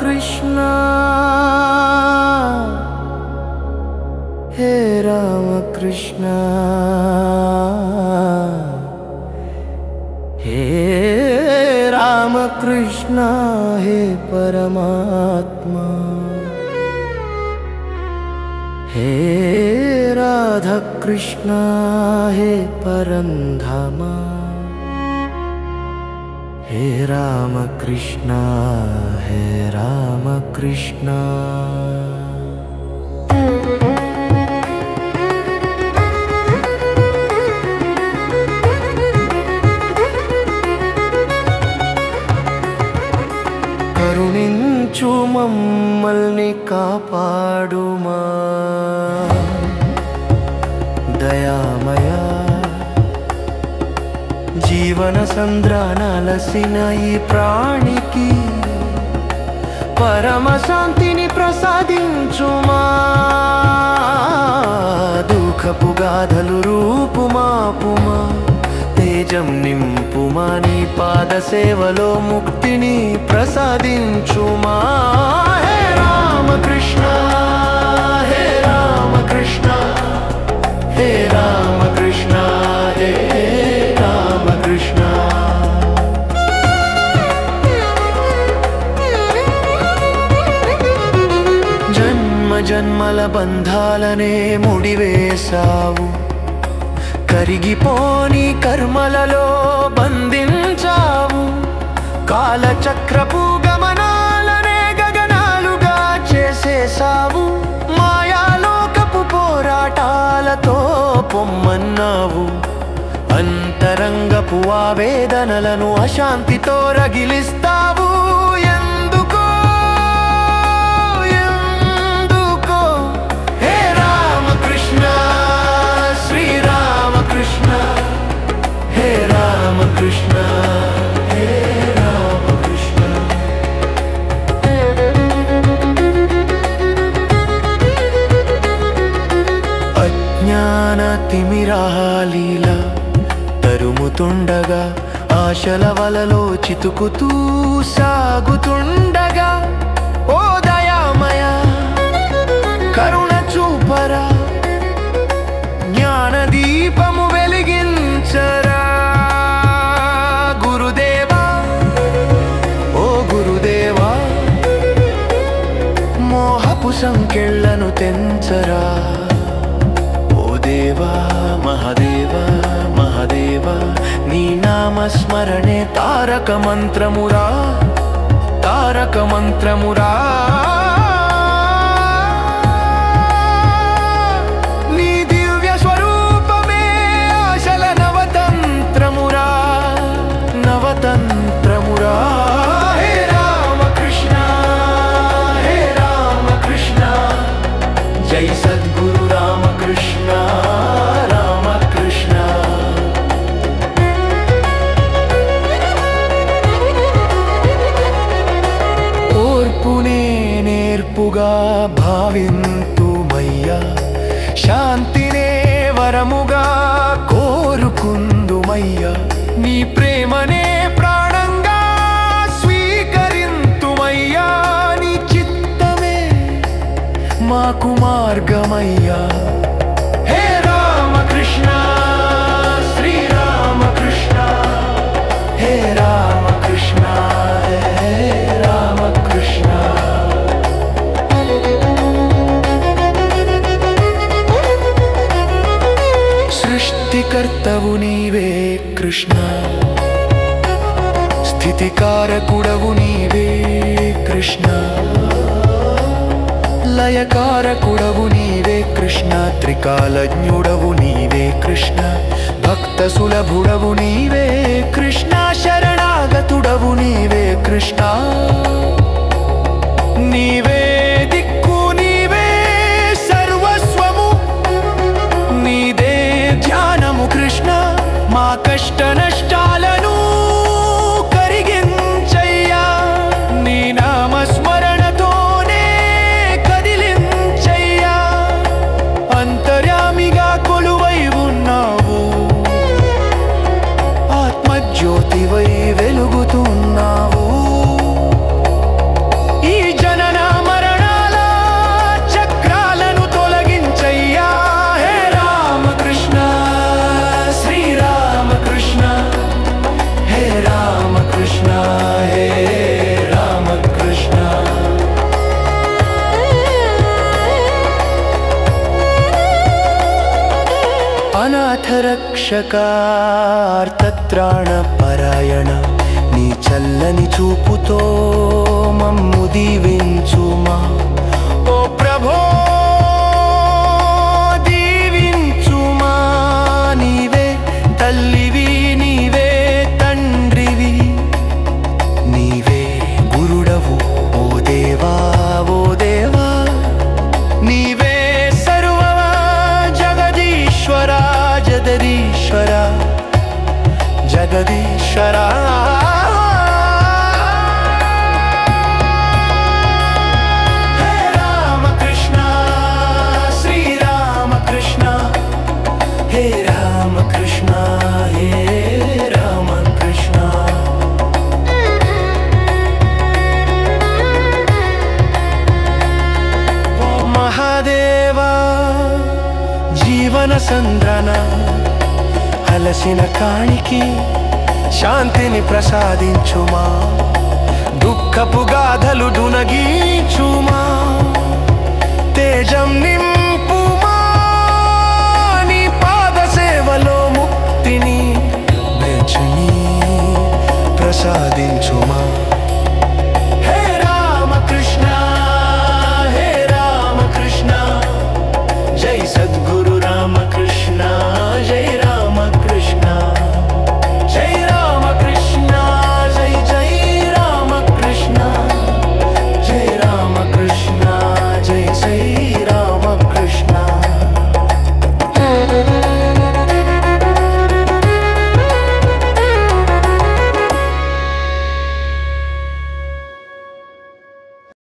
कृष्ण हे राम कृष्ण हे राम कृष्ण हे परमात्मा हे राधा कृष्ण हे परंधाम हे राम कृष्ण हे राम कृष्ण కరుణించు మమ్మల్ని కాపాడుమా దయామయా జీవన సంద్రానలసిన ఈ ప్రాణికి పరమ శాంతిని ప్రసాదించుమా దుఃఖపు గాథలు రూపుమాపుమా తేజం నింపుమా నీ పాద సేవలో ముక్తిని ప్రసాదించుమా హే రామ కృష్ణ హే రామ కృష్ణ హే రామ కృష్ణ హే రామ కృష్ణ జన్మ జన్మల బంధాలనే ముడివేశావు కరిగిపోని కర్మలలో బంధించావు కాలచక్రపు గమనాలనే గగనాలుగా చేసేసావు మాయాలోకపు పోరాటాలతో పొమ్మన్నావు అంతరంగపు ఆవేదనలను అశాంతితో రగిలిస్తావు ఎందుకో ఎందుకో హే రామ కృష్ణ శ్రీరామ కృష్ణ హే రామ కృష్ణ హే రామ కృష్ణ అజ్ఞాన తిమిరాలీల తరుముతుండగా ఆశల వలలో చితుకుతూ సాగుతుండగా ఓ దయామయ కరుణ చూపరా జ్ఞాన దీపము వెలిగించరా గురుదేవా ఓ గురుదేవా మోహపు సంకెళ్లను తెంచరా ఓ దేవా మహాదేవా మహాదేవా నీ నామస్మరణే తారక మంత్రమురా తారక మంత్రమురా నీ దివ్య స్వరూపమే ఆశల నవతంత్రమురా నవతంత్రమురా హే రామ కృష్ణ హే రామ కృష్ణ జై సద్గురు రామ కృష్ణ రామ కృష్ణ ఓర్పునే నేర్పుగా భావింతుమయ్యా శాంతినే వరముగా కోరుకుందుమయ్యా నీ ప్రేమనే ప్రాణంగా స్వీకరింతుమయ్యా నీ చిత్తమే మాకు మార్గమయ్యా హే రామ కృష్ణ శ్రీరామ కృష్ణ హే రామ కృష్ణ హే రామ కృష్ణ సృష్టికర్తవు నీవే కృష్ణ స్థితికారకుడవు నీవే కృష్ణ లయకారకుడవు నీవే కృష్ణ త్రికాలజ్ఞుడవు నీవే కృష్ణ భక్త సులభుడవు నీవే కృష్ణ శరణాగతుడవు నీవే కృష్ణ నీవే దిక్కు నీవే సర్వస్వము నీదే ధ్యానము కృష్ణ మా కష్ట నష్టాలను కరిగించయ్యా నీ నామస్మరణతోనే కదిలించయ్యా అంతర్యామిగా కొలువై ఉన్నావు ఆత్మజ్యోతివై వెలుగుతున్నావు రక్షకార్తత్రాణ పరాయణ నీ చల్లని చూపుతో మమ్ము దీవించుమా ఓ ప్రభో దీవించుమా నీవే తల్లివి నీవే తండ్రివి నీవే గురుడవు ఓ దేవా ఓ దేవా నీవే సర్వమా జగదీశ్వర జగదీశ్వర జగదీశ్వర జీవన సంద్రన అలసిన కాణికి శాంతిని ప్రసాదించుమా దుఃఖపు గాథలు దునగీచుమా తేజం నింపుమా నీ పాద సేవలో ముక్తిని ప్రసాదించుమా